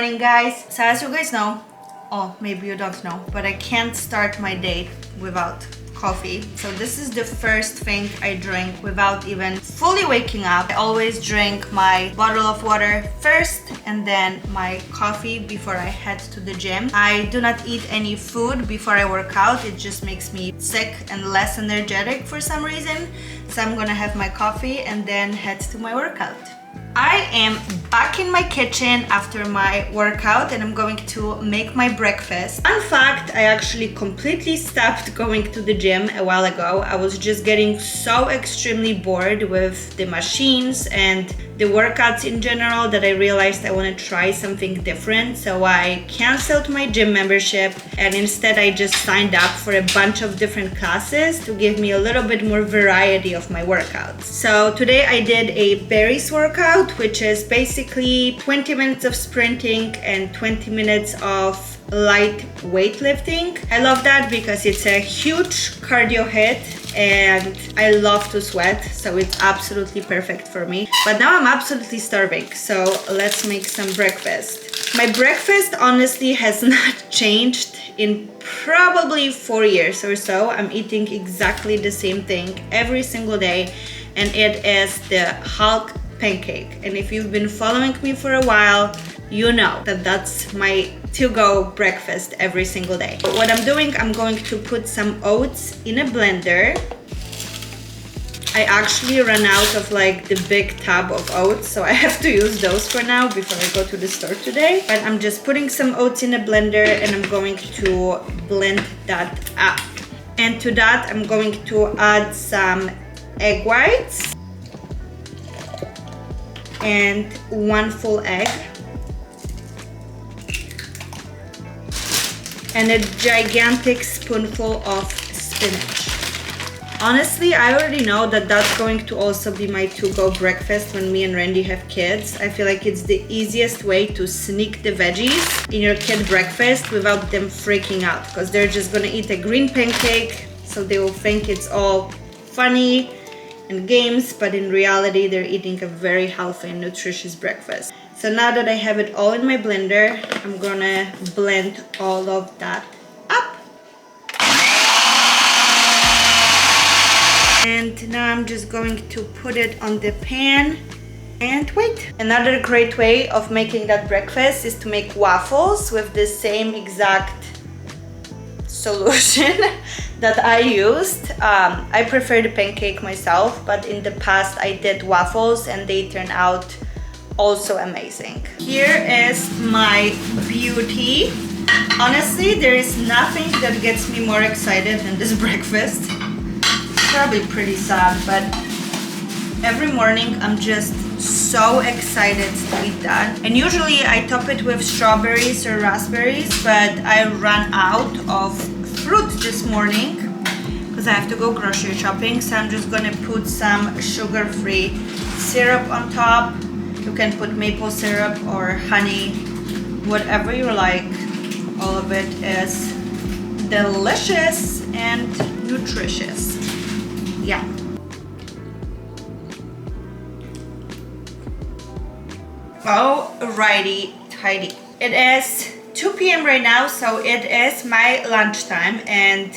morning, guys. So as you guys know, oh, maybe you don't know, but I can't start my day without coffee. So this is the first thing I drink without even fully waking up. I always drink my bottle of water first and then my coffee before I head to the gym. I do not eat any food before I work out. It just makes me sick and less energetic for some reason. So I'm gonna have my coffee and then head to my workout. I am back in my kitchen after my workout and I'm going to make my breakfast. Fun fact, I actually completely stopped going to the gym a while ago. I was just getting so extremely bored with the machines and the workouts in general that I realized I want to try something different. So I canceled my gym membership and instead I just signed up for a bunch of different classes to give me a little bit more variety of my workouts. So today I did a berries workout, which is basically 20 minutes of sprinting and 20 minutes of light weightlifting. I love that because it's a huge cardio hit and I love to sweat, so it's absolutely perfect for me. But now I'm absolutely starving, so let's make some breakfast. My breakfast honestly has not changed in probably 4 years or so. I'm eating exactly the same thing every single day, and it is the Hulk pancake. And if you've been following me for a while, you know that that's my to-go breakfast every single day. But what I'm doing, I'm going to put some oats in a blender. I actually ran out of like the big tub of oats, so I have to use those for now before I go to the store today. But I'm just putting some oats in a blender and I'm going to blend that up. And to that, I'm going to add some egg whites and 1 full egg. And a gigantic spoonful of spinach. Honestly, I already know that that's going to also be my to-go breakfast when me and Randy have kids. I feel like it's the easiest way to sneak the veggies in your kid breakfast without them freaking out, because they're just gonna eat a green pancake, so they will think it's all funny and games, but in reality, they're eating a very healthy and nutritious breakfast. So now that I have it all in my blender, I'm gonna blend all of that up. And now I'm just going to put it on the pan and wait. Another great way of making that breakfast is to make waffles with the same exact solution that I used. I prefer the pancake myself, but in the past I did waffles and they turned out also amazing. Here is my beauty. Honestly, there is nothing that gets me more excited than this breakfast. It's probably pretty sad, but every morning I'm just so excited to eat that. And usually I top it with strawberries or raspberries, but I ran out of fruit this morning because I have to go grocery shopping, so I'm just gonna put some sugar-free syrup on top. You can put maple syrup or honey, whatever you like. All of it is delicious and nutritious. Yeah. Alrighty, tidy. It is 2 p.m. right now, so it is my lunchtime, and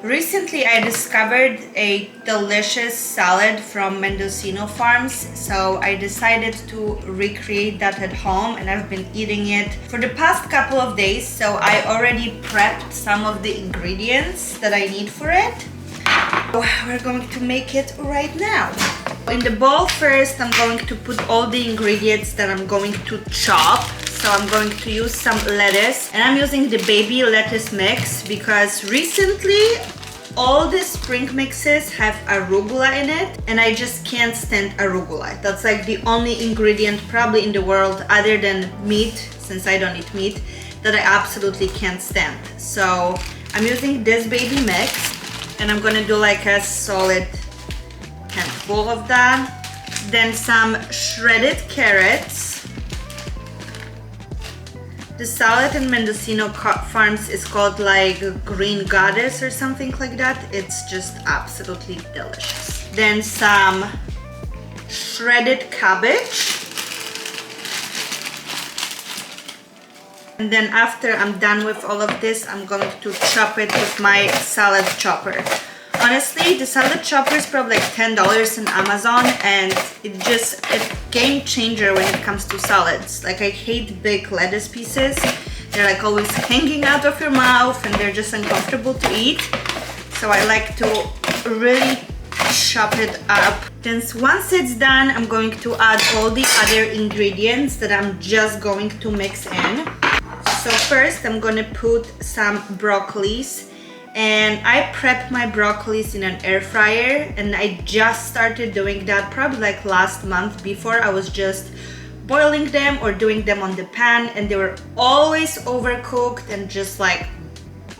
recently I discovered a delicious salad from Mendocino Farms, so I decided to recreate that at home, and I've been eating it for the past couple of days, so I already prepped some of the ingredients that I need for it. So we're going to make it right now. In the bowl first, I'm going to put all the ingredients that I'm going to chop. So I'm going to use some lettuce, and I'm using the baby lettuce mix because recently all the spring mixes have arugula in it and I just can't stand arugula. That's like the only ingredient probably in the world other than meat, since I don't eat meat, that I absolutely can't stand. So I'm using this baby mix and I'm gonna do like a solid handful of that. Then some shredded carrots. The salad in Mendocino Farms is called like Green Goddess or something like that. It's just absolutely delicious. Then some shredded cabbage. And then after I'm done with all of this, I'm going to chop it with my salad chopper. Honestly, the salad chopper is probably like $10 on Amazon, and it's a game changer when it comes to salads. Like, I hate big lettuce pieces. They're like always hanging out of your mouth and they're just uncomfortable to eat. So I like to really chop it up. Then once it's done, I'm going to add all the other ingredients that I'm just going to mix in. So first I'm gonna put some broccolis, and I prep my broccolis in an air fryer, and I just started doing that probably like last month. Before I was just boiling them or doing them on the pan, and they were always overcooked and just like,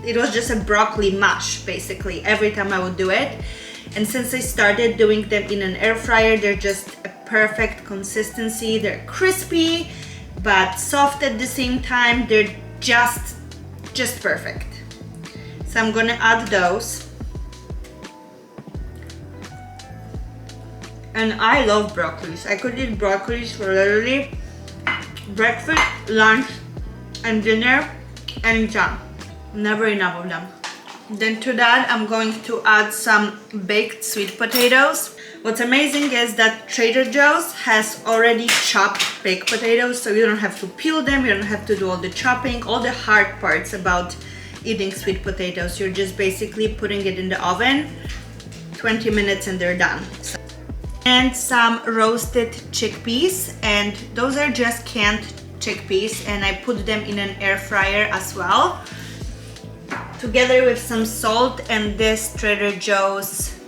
it was just a broccoli mash basically every time I would do it. And since I started doing them in an air fryer, they're just a perfect consistency. They're crispy but soft at the same time. They're just perfect. So I'm gonna add those. And I love broccolis. I could eat broccolis for literally breakfast, lunch, and dinner anytime. Never enough of them. Then to that, I'm going to add some baked sweet potatoes. What's amazing is that Trader Joe's has already chopped baked potatoes, so you don't have to peel them, you don't have to do all the chopping, all the hard parts about eating sweet potatoes. You're just basically putting it in the oven, 20 minutes and they're done. And some roasted chickpeas, and those are just canned chickpeas, and I put them in an air fryer as well, together with some salt and this Trader Joe's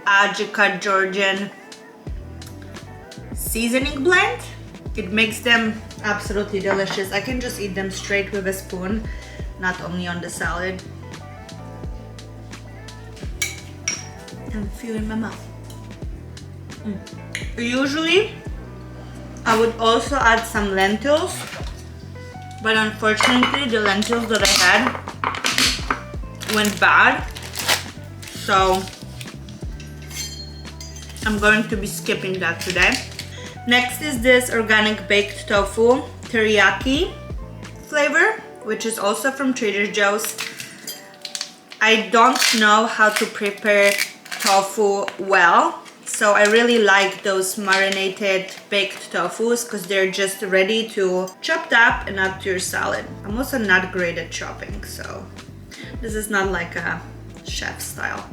Ajika Georgian seasoning blend. It makes them absolutely delicious. I can just eat them straight with a spoon, not only on the salad. And feel in my mouth. Usually I would also add some lentils, but unfortunately the lentils that I had went bad, so I'm going to be skipping that today. Next is this organic baked tofu teriyaki flavor, which is also from Trader Joe's. I don't know how to prepare tofu well, so I really like those marinated baked tofus because they're just ready to chopped up and add to your salad. I'm also not great at chopping, so this is not like a chef style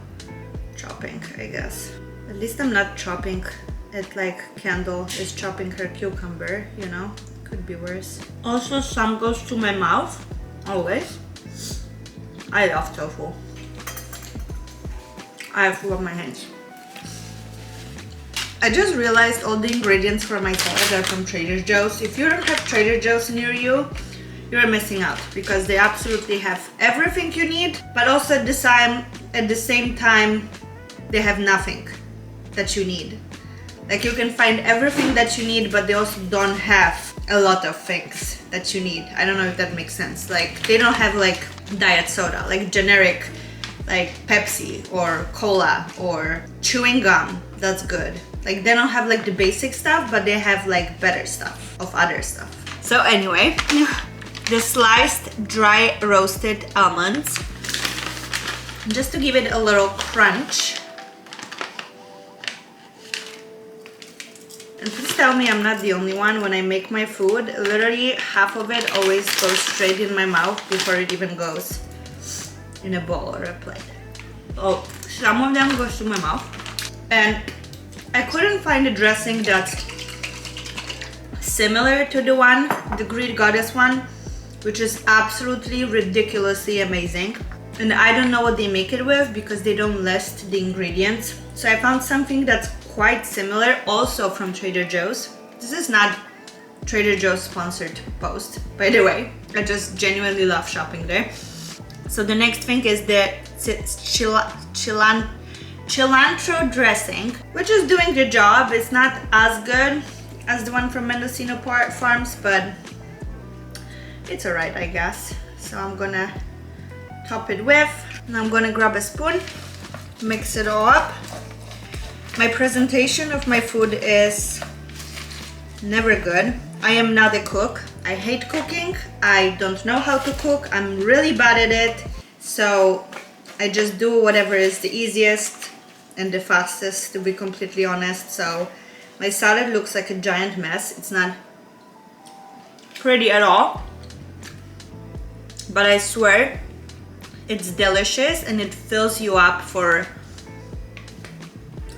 chopping, I guess. At least I'm not chopping it like Kendall is chopping her cucumber, you know? Could be worse. Also, some goes to my mouth, always. I love tofu. I have full of my hands. I just realized all the ingredients for my salad are from Trader Joe's. If you don't have Trader Joe's near you, you're missing out, because they absolutely have everything you need, but also at the same time, they have nothing that you need. Like, you can find everything that you need, but they also don't have a lot of things that you need. I don't know if that makes sense. Like, they don't have like diet soda, like generic, like Pepsi or cola or chewing gum. That's good. Like, they don't have like the basic stuff, but they have like better stuff of other stuff. So anyway, the sliced dry roasted almonds, just to give it a little crunch. And please tell me I'm not the only one. When I make my food, literally half of it always goes straight in my mouth before it even goes in a bowl or a plate. Oh, some of them goes to my mouth. And I couldn't find a dressing that's similar to the Greek Goddess one, which is absolutely ridiculously amazing. And I don't know what they make it with because they don't list the ingredients. So I found something that's quite similar, also from Trader Joe's. This is not Trader Joe's sponsored post, by the way. I just genuinely love shopping there. So the next thing is the cilantro dressing, which is doing the job. It's not as good as the one from Mendocino Farms, but it's alright, I guess. So I'm gonna top it with, and I'm gonna grab a spoon, mix it all up. My presentation of my food is never good. I am not a cook. I hate cooking. I don't know how to cook. I'm really bad at it. So I just do whatever is the easiest and the fastest, to be completely honest. So my salad looks like a giant mess. It's not pretty at all, but I swear it's delicious and it fills you up for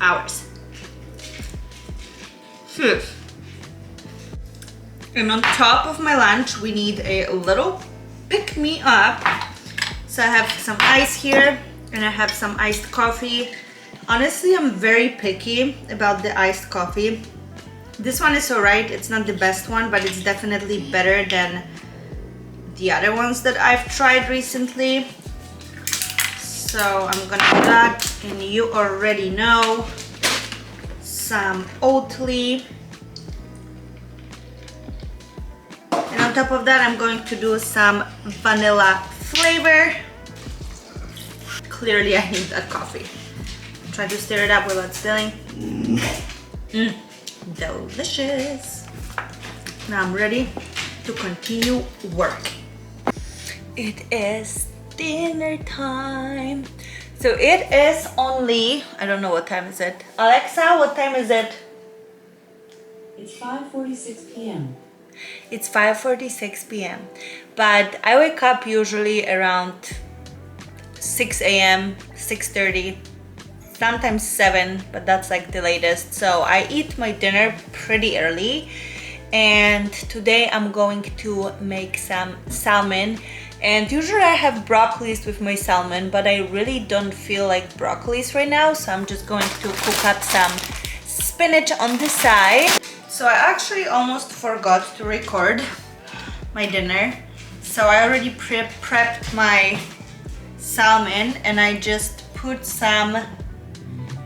hours. And on top of my lunch, we need a little pick-me-up. So I have some ice here and I have some iced coffee. Honestly, I'm very picky about the iced coffee. This one is alright. It's not the best one, but it's definitely better than the other ones that I've tried recently. So I'm gonna do that, and you already know, some Oatly. And on top of that, I'm going to do some vanilla flavor. Clearly, I need that coffee. Try to stir it up without spilling. Delicious. Now I'm ready to continue working. It is dinner time. So it is only, I don't know what time is it. Alexa, what time is it? It's 5:46 p.m. It's 5:46 p.m. But I wake up usually around 6 a.m., 6:30, sometimes 7, but that's like the latest. So I eat my dinner pretty early, and today I'm going to make some salmon. And usually I have broccolis with my salmon, but I really don't feel like broccolis right now, so I'm just going to cook up some spinach on the side. So I actually almost forgot to record my dinner. So I already prepped my salmon, and I just put some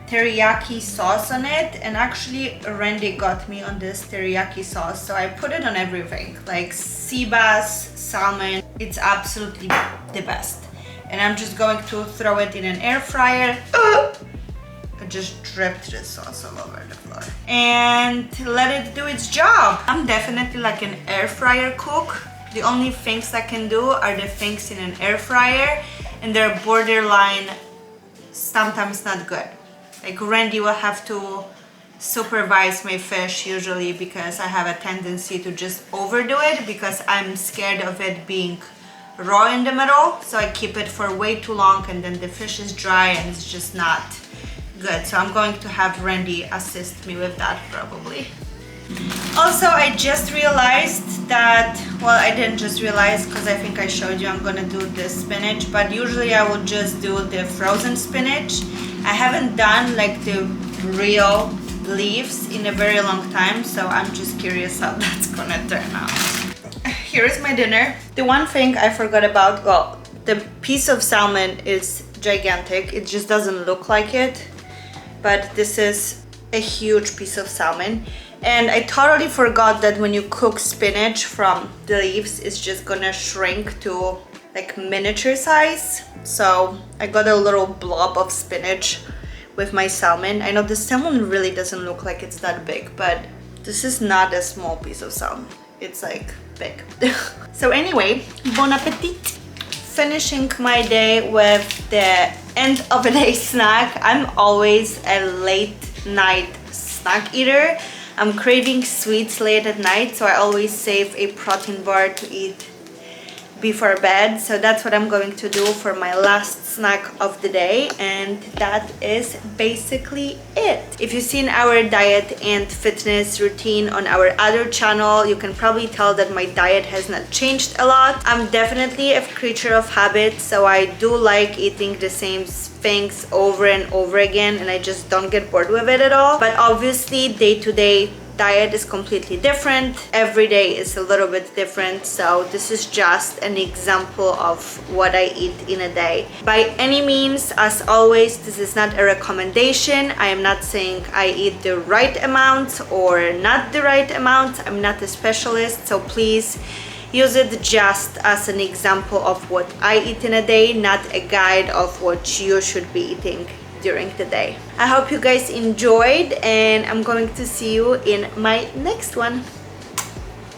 teriyaki sauce on it. And actually Randy got me on this teriyaki sauce, so I put it on everything, like sea bass, salmon. It's absolutely the best. And I'm just going to throw it in an air fryer. I just dripped the sauce all over the floor and let it do its job. I'm definitely like an air fryer cook. The only things I can do are the things in an air fryer, and they're borderline sometimes not good. Like Randy will have to supervise my fish usually, because I have a tendency to just overdo it because I'm scared of it being raw in the middle. So I keep it for way too long, and then the fish is dry and it's just not good. So I'm going to have Randy assist me with that probably. Also, I just realized that, well, I didn't just realize because I think I showed you I'm gonna do this spinach, but usually I would just do the frozen spinach. I haven't done like the real leaves in a very long time, so I'm just curious how that's gonna turn out. Here is my dinner. The one thing I forgot about, well, the piece of salmon is gigantic. It just doesn't look like it, but this is a huge piece of salmon. And I totally forgot that when you cook spinach from the leaves, it's just gonna shrink to like miniature size. So I got a little blob of spinach with my salmon. I know the salmon really doesn't look like it's that big, but this is not a small piece of salmon. It's like big. So anyway, bon appetit. Finishing my day with the end of the day snack. I'm always a late night snack eater. I'm craving sweets late at night, so I always save a protein bar to eat before bed. So that's what I'm going to do for my last snack of the day, and that is basically it. If you've seen our diet and fitness routine on our other channel, you can probably tell that my diet has not changed a lot. I'm definitely a creature of habit, so I do like eating the same things over and over again, and I just don't get bored with it at all. But obviously day-to-day diet is completely different. Every day is a little bit different, so this is just an example of what I eat in a day. By any means, as always, this is not a recommendation. I am not saying I eat the right amount or not the right amount. I'm not a specialist, so please use it just as an example of what I eat in a day, not a guide of what you should be eating during the day. I hope you guys enjoyed, and I'm going to see you in my next one.